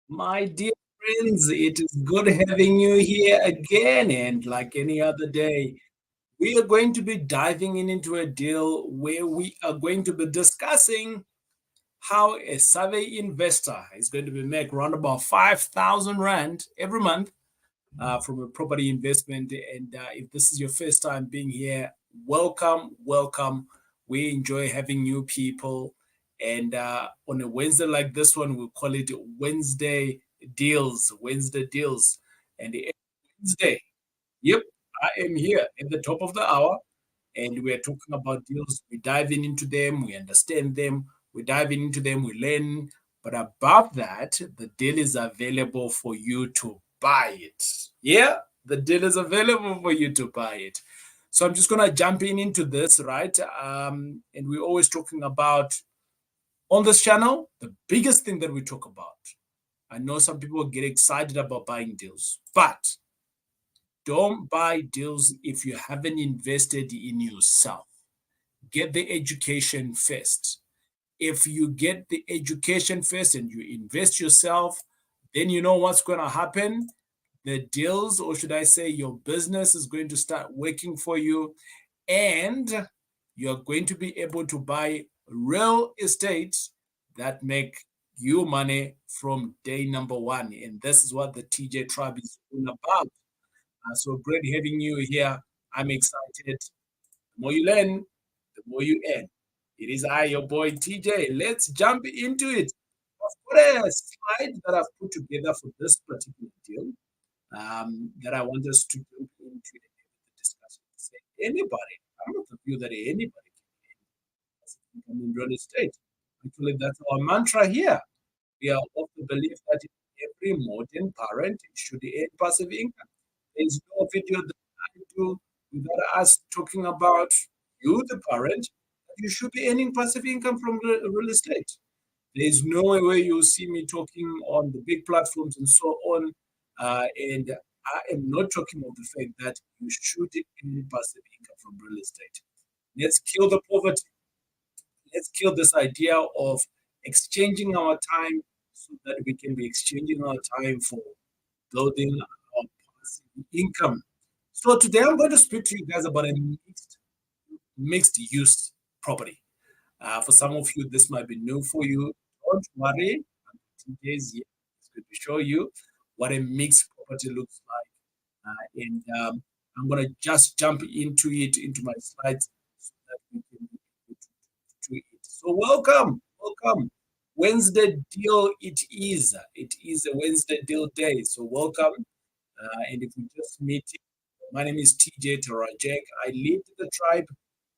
My dear friends, it is good having you here again. And like any other day, we are going to be diving into a deal where we are going to be discussing how a survey investor is going to be make around about 5,000 Rand every month from a property investment. And if this is your first time being here, welcome, welcome. We enjoy having new people. And on a Wednesday like this one, we call it Wednesday Deals, Wednesday Deals. And every Wednesday, yep, I am here at the top of the hour and we're talking about deals. We're diving into them, we understand them, we're diving into them, we learn. But above that, the deal is available for you to buy it. Yeah, the deal is available for you to buy it. So I'm just gonna jump into this, right? And we're always talking about on this channel, the biggest thing that we talk about. I know some people get excited about buying deals, but don't buy deals if you haven't invested in yourself. Get the education first. If you get the education first and you invest yourself, then you know what's going to happen. The deals, or should I say, your business is going to start working for you, and you're going to be able to buy real estate that make you money from day number one. And this is what the TJ Tribe is all about. So great having you here. I'm excited. The more you learn, the more you earn. It is I, your boy TJ. Let's jump into it. I've got a slide that I've put together for this particular deal that I want us to jump into the discussion. Say anybody, I'm of the view that anybody can come in real estate. Actually, that's our mantra here. We are of the belief that every modern parent should earn passive income. There's no video that I do without us talking about you, the parent, that you should be earning passive income from real estate. There's no way you'll see me talking on the big platforms and so on. And I am not talking of the fact that you should earn passive income from real estate. Let's kill the poverty. Let's kill this idea of exchanging our time so that we can be exchanging our time for building our passive income. So today I'm going to speak to you guys about a mixed use property. For some of you, this might be new for you. Don't worry. Today's here is going to show you what a mixed property looks like. And I'm going to just jump into it, into my slides, so that we can get to it. So welcome, welcome. Wednesday deal it is. It is a Wednesday deal day. So welcome. And if we just meet, my name is TJ Tarajek. I lead the tribe,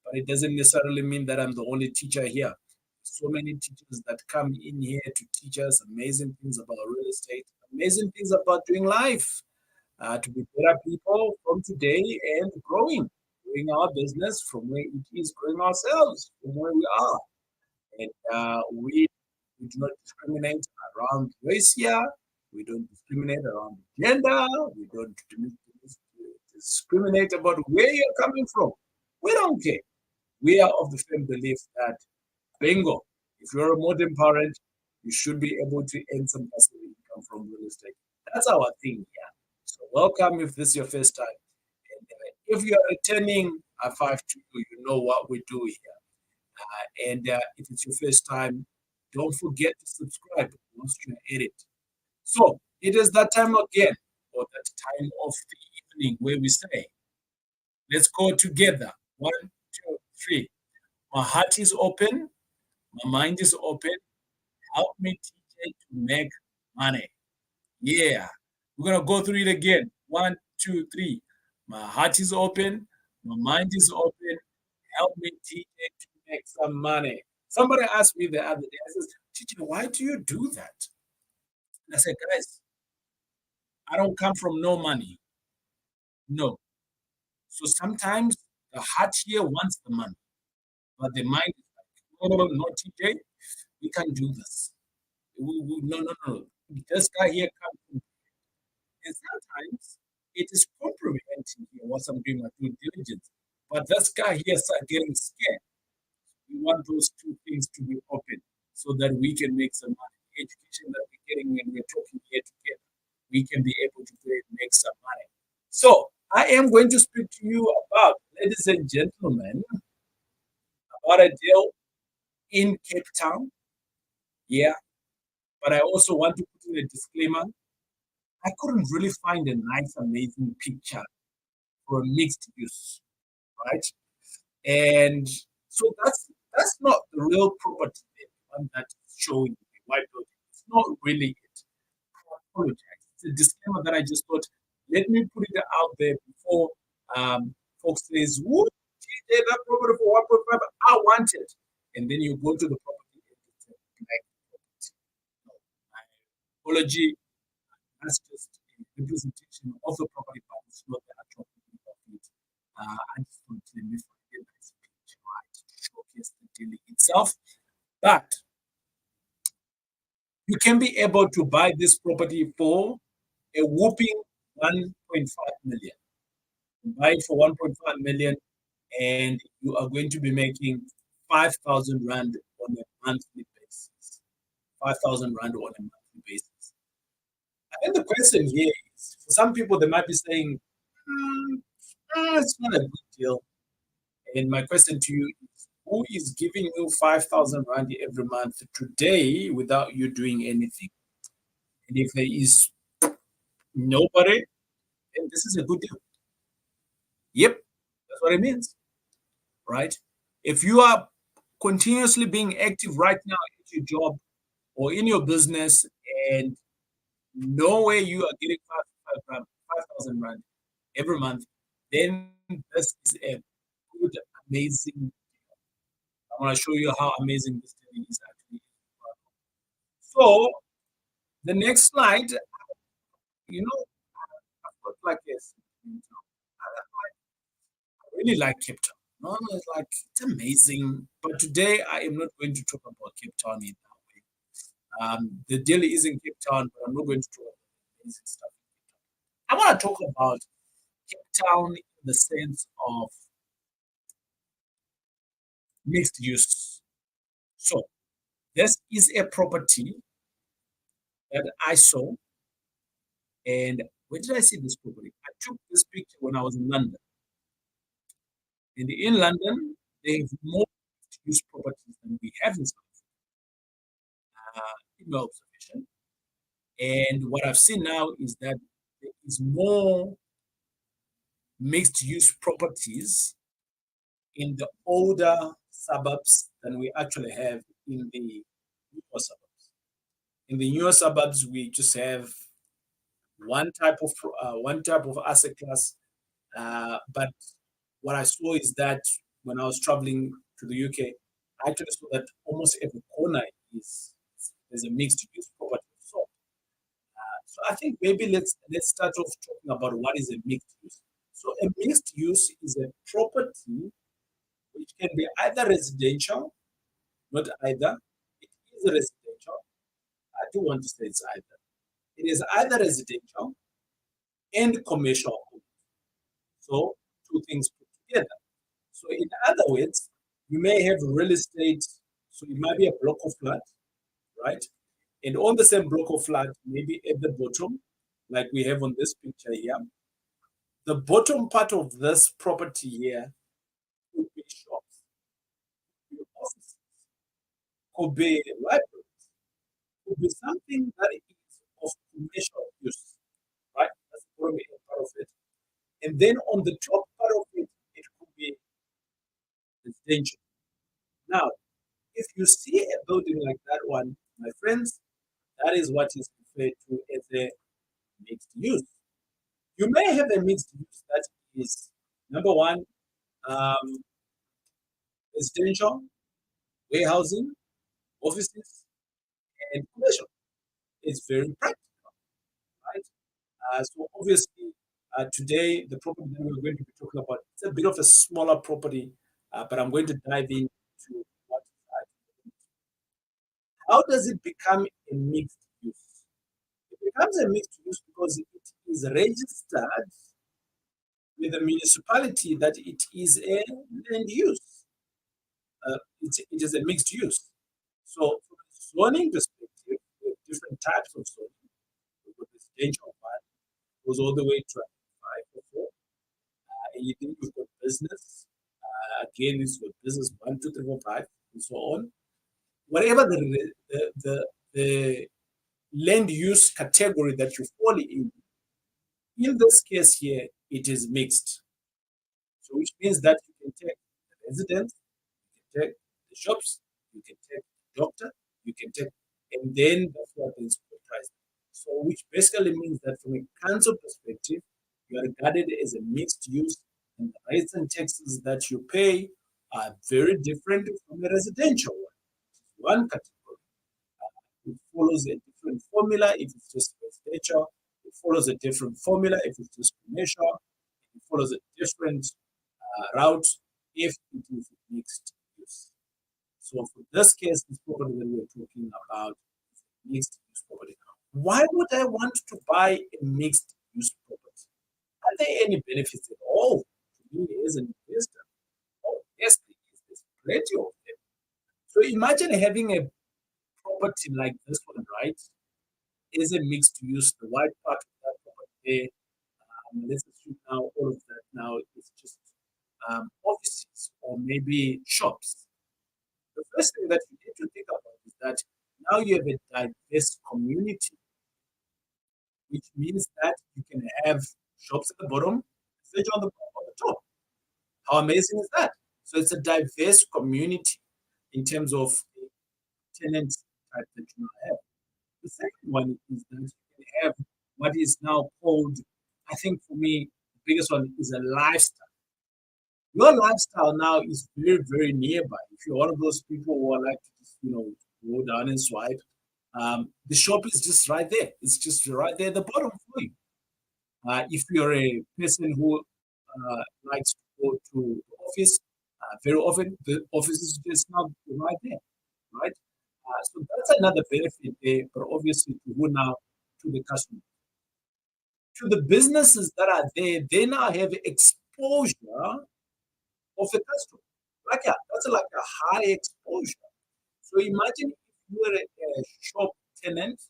but it doesn't necessarily mean that I'm the only teacher here. So many teachers that come in here to teach us amazing things about real estate, amazing things about doing life, to be better people from today and growing our business from where it is, growing ourselves from where we are. And we do not discriminate around race here. We don't discriminate around gender. We don't discriminate about where you're coming from. We don't care. We are of the firm belief that, bingo, if you're a modern parent, you should be able to earn some passive income from real estate. That's our thing here. So welcome if this is your first time. And if you're returning a 5 to you know what we do here. And if it's your first time, don't forget to subscribe once you're at it. So it is that time again, or that time of the evening where we say, let's go together. 1, 2, 3. My heart is open, my mind is open. Help me, TJ, to make money. Yeah. We're gonna go through it again. 1, 2, 3. My heart is open, my mind is open. Help me, TJ, to make some money. Somebody asked me the other day, I says, TJ, why do you do that? And I said, guys, I don't come from no money. No. So sometimes the heart here wants the money, but the mind is like, no, no, TJ, we can't do this. No, no, no. This guy here comes from, and sometimes it is comprehension here once I'm doing my due diligence. But this guy here start getting scared. We want those two things to be open so that we can make some money. Education that we getting when we're talking here together, we can be able to make some money. So I am going to speak to you about, ladies and gentlemen, about a deal in Cape Town. Yeah, but I also want to put in a disclaimer. I couldn't really find a nice, amazing picture for a mixed use, right? And so that's not the real property, the one that's showing the white building. It's not really it. I apologize. It's a disclaimer that I just thought, let me put it out there before folks says, "Woo, TJ, that property for 1.5, I want it." And then you go to the property and it's a black property. No, my apology. That's just a representation of the property, but it's not the actual property of it. I just want to let me find a nice picture, right, to showcase the deal itself. But you can be able to buy this property for a whooping 1.5 million. You buy it for 1.5 million, and you are going to be making 5,000 rand on a monthly basis. 5,000 rand on a monthly basis. And the question here is, for some people, they might be saying, it's not a good deal. And my question to you is, who is giving you 5,000 rand every month today without you doing anything? And if there is nobody, then this is a good deal. Yep, that's what it means, right? If you are continuously being active right now at your job or in your business and no way you are getting 5,000 rand every month, then this is a good, amazing. I want to show you how amazing this thing is actually. So the next slide, I've got like this. I really like Cape Town. No, it's like it's amazing. But today I am not going to talk about Cape Town in that way. The deal is in Cape Town, but I'm not going to talk about the amazing stuff. I want to talk about Cape Town in the sense of mixed use. So this is a property that I saw, and where did I see this property? I took this picture when I was in London. And in London, they have more mixed use properties than we have in South Africa, in my observation. And what I've seen now is that there is more mixed use properties in the older suburbs than we actually have in the newer suburbs. In the newer suburbs, we just have one type of asset class. But what I saw is that when I was traveling to the UK, I actually saw that almost every corner is there's a mixed use property. So I think maybe let's start off talking about what is a mixed use. So a mixed use is a property which can be either residential, not either. It is residential. I do want to say it's either. It is either residential and commercial. So two things put together. So in other words, you may have real estate. So it might be a block of flat, right? And on the same block of flat, maybe at the bottom, like we have on this picture here, the bottom part of this property here could be shops, could be offices, could be libraries, could be something that is of commercial use, right? That's the bottom part of it. And then on the top part of it, it could be residential. Now, if you see a building like that one, my friends, that is what is referred to as a mixed use. You may have a mixed use that is number one, um, residential, warehousing, offices, and commercial. It's very practical, right? So obviously, today the property that we're going to be talking about it's a bit of a smaller property, but I'm going to dive into what how does it become a mixed use? It becomes a mixed use because it is registered with the municipality that it is a land use. It is a mixed use. So, from a zoning perspective, different types of zoning. We've got residential one, goes all the way to 5 or 4. And you think you've got business. Again, it's got business 1, 2, 3, 4, 5, and so on. Whatever the land use category that you fall in this case here, it is mixed. So which means that you can take the residents, you can take the shops, you can take the doctor, you can take, and then that's what is prioritized. So which basically means that from a council perspective, you are regarded as a mixed use, and the rates and taxes that you pay are very different from a residential one. One category. It follows a different formula if it's just residential. It follows a different formula if it's just commercial. It follows a different route if it is mixed use. So for this case, this property that we're talking about is a mixed use property. Why would I want to buy a mixed use property? Are there any benefits at all to me as an investor? Oh, yes, there is. There's plenty of them. So imagine having a property like this one, right? Is a mixed use. The white part of that property there, let's assume now all of that now is just offices or maybe shops. The first thing that you need to think about is that now you have a diverse community, which means that you can have shops at the bottom, veg on the top. How amazing is that? So it's a diverse community in terms of the tenant type that you have. The second one is that you can have what is now called, I think for me, the biggest one is a lifestyle. Your lifestyle now is very, very nearby. If you're one of those people who are like to just, go down and swipe, the shop is just right there. It's just right there at the bottom for you. If you're a person who likes to go to the office very often, the office is just now right there, right? So that's another benefit there, but obviously to who now? To the customer. To the businesses that are there, they now have exposure of a customer. Like that's like a high exposure. So imagine if you were a shop tenant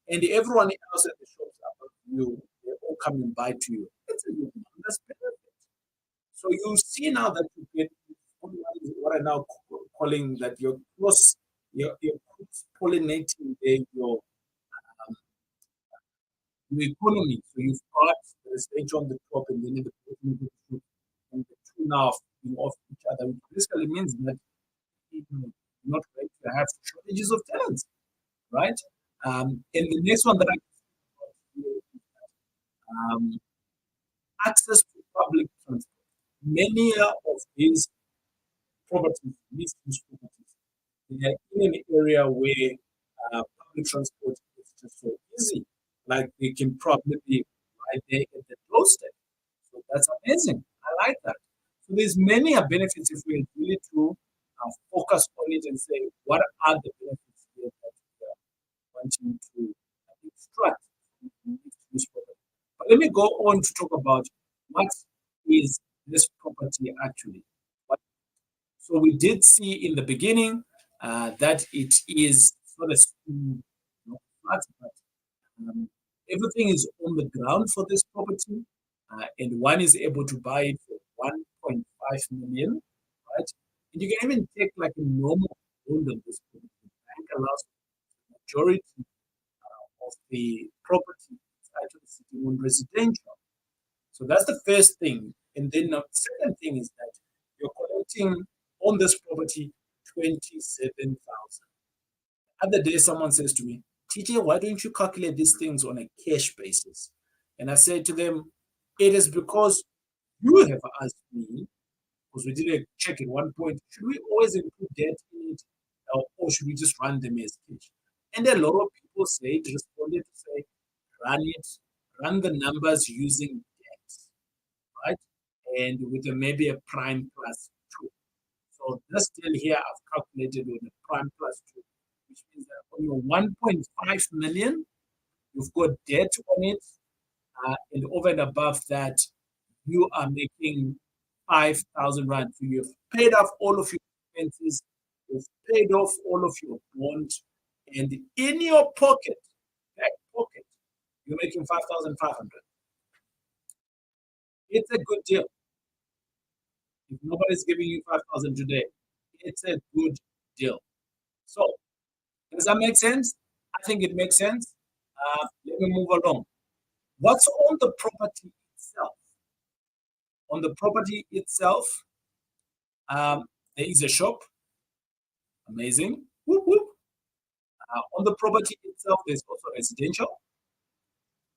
and everyone else at the shops above you, they're all coming by to you. It's a humongous benefit. So you see now that you get what I now calling that you're cross pollinating your economy. So you've got the residential on the top and then in the bottom and the two now feeding off each other, which basically means that you're not going to have shortages of tenants, right? And the next one that I um, access to public transport. Many of these properties, mixed-use properties, they are in an area where public transport is just so easy. Like they can probably be right there at the doorstep. So that's amazing. I like that. So there's many benefits if we really to focus on it and say what are the benefits here that we are wanting to extract from this property. But let me go on to talk about what is this property actually. So we did see in the beginning that it is not a school, flat, but everything is on the ground for this property, and one is able to buy it for 1.5 million, right? And you can even take like a normal loan on this property. The bank allows the majority of the property is actually sitting on residential. So that's the first thing. And then the second thing is that you're collecting on this property 27,000. Other day, someone says to me, TJ, why don't you calculate these things on a cash basis? And I said to them, it is because you have asked me, because we did a check at one point, should we always include debt in it or should we just run them as cash? And a lot of people responded to say, run it, run the numbers using debt, right? And with maybe a prime plus two. So this deal here, I've calculated with a prime plus two, which means that on your 1.5 million, you've got debt on it, and over and above that, you are making 5,000 rand. So you've paid off all of your expenses, you've paid off all of your bond, and in your pocket, back pocket, you're making 5,500. It's a good deal. If nobody's giving you 5,000 today, it's a good deal. So, does that make sense? I think it makes sense. Let me move along. What's on the property itself? On the property itself, there is a shop. Amazing. Whoop, whoop. On the property itself, there's also residential.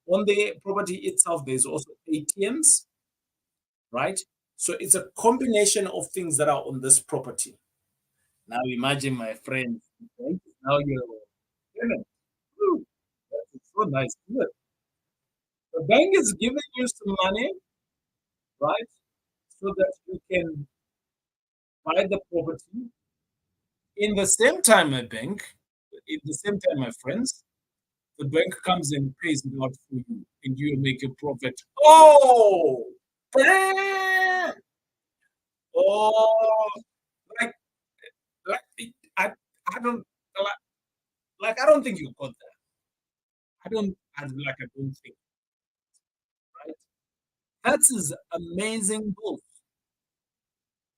On the property itself, there's also ATMs, right? So it's a combination of things that are on this property. Now imagine, my friend, now you're tenant. Woo, that is so nice. Good. The bank is giving you some money, right? So that you can buy the property. In the same time, in the same time, my friends, the bank comes and pays it out for you, and you make a profit. Oh, bam! Oh, like, like I don't like I don't think you got that. I don't think, right? That is amazing book.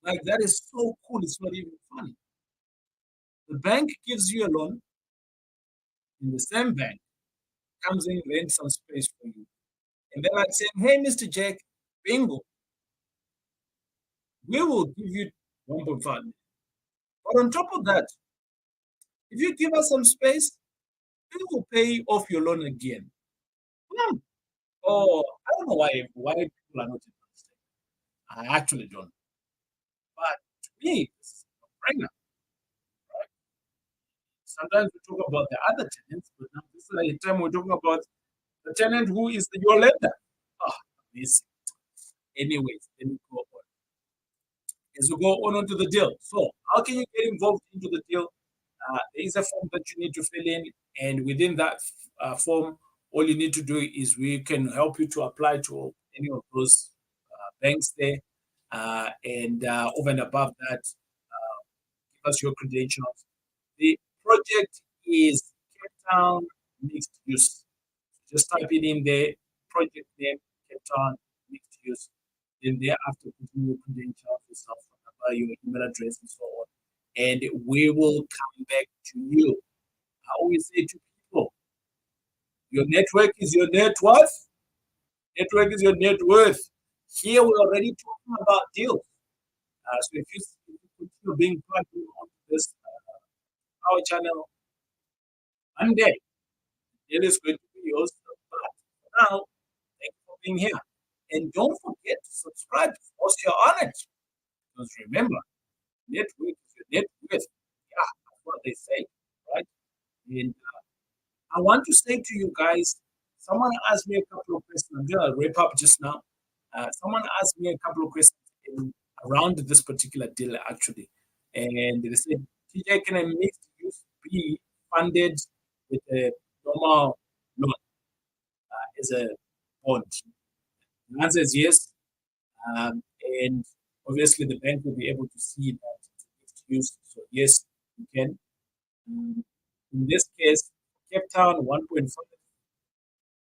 Like that is so cool. It's not even funny. The bank gives you a loan, and the same bank comes in, rent some space for you. And they're like saying, hey, Mr. Jack, bingo, we will give you 1.5 million. But on top of that, if you give us some space, we will pay off your loan again. Hmm. Oh, I don't know why people are not interested. I actually don't. But to me, this is a no-brainer. Sometimes we talk about the other tenants, but now this is the time we're talking about the tenant who is your lender. Ah, amazing. Anyways, let me go on. As we go on onto the deal. So, how can you get involved into the deal? There is a form that you need to fill in, and within that form, all you need to do is we can help you to apply to any of those banks there, and over and above that, give us your credentials. The project is Cape Town mixed use. Just type it in there, project name, Cape Town mixed use. Then thereafter, put in your credentials, your cell phone number, your email address, and so on. And we will come back to you. I always say to people, your network is your net worth. Network is your net worth. Here we're already talking about deals. So if you continue being plugged in onto this our channel, one day deal is going to be yours. But for now, thank you for being here. And don't forget to subscribe once you're on it. Because remember, network is your net worth. Yeah, that's what they say, right? And I want to say to you guys, someone asked me a couple of questions. I'm going to wrap up just now. Someone asked me a couple of questions around this particular deal, actually. And they said, TJ, can a mixed use be funded with a normal loan as a bond? The answer is yes. And obviously, the bank will be able to see that it's a mixed use. So, yes, you can. In this case, Cape Town 1.5,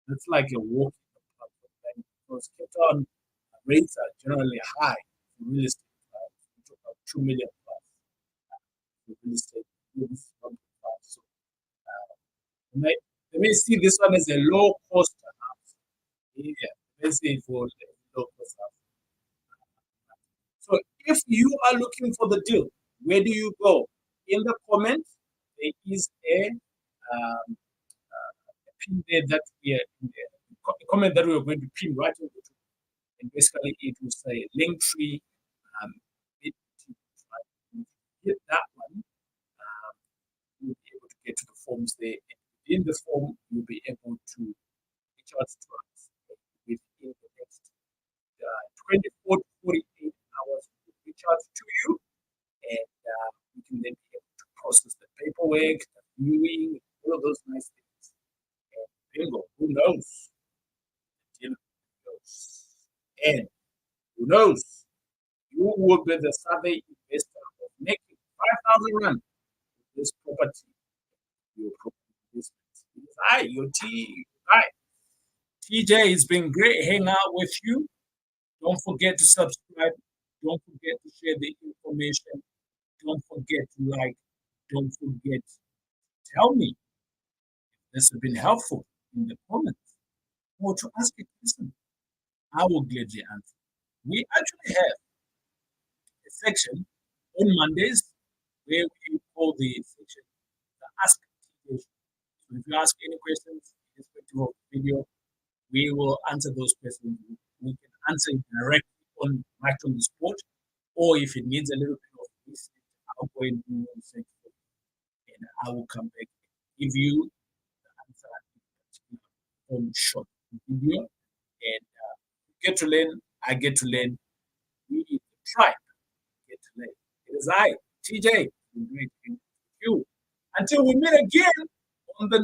that's like a walk in the park for the bank because Cape Town rates are generally high for real estate. We talk about 2 million plus for real estate. This is 1.5. So, they may see this one as a low cost house. Yeah, let's say for low cost house. So if you are looking for the deal, where do you go? In the comments, there is um, a pin there that we are in the comment that we are going to pin right over to. And basically, it will say link tree. Um, right? Hit that one, you'll be able to get to the forms there. And within the form, you'll be able to reach out to us within the next 24 to 48 hours. We'll reach out to you and we can then be able to process the paperwork, the viewing, all of those nice things. And bingo, who knows? You know, who knows? And who knows? You will be the survey investor of making 5,000 rand with this property your property business. Because I, TJ, it's been great hanging out with you. Don't forget to subscribe. Don't forget to share the information. Don't forget to like. Don't forget to tell me this has been helpful in the comments or to ask a question. I will gladly answer. We actually have a section on Mondays where we call the section the Ask TJ. So if you ask any questions in respect of the video, we will answer those questions. We can answer it directly right on the spot, or if it needs a little bit of research, I'll go and do research and I will come back and give you the answer on short video. And you get to learn, I get to learn. We try get to learn. It is I, TJ, great you. Until we meet again on the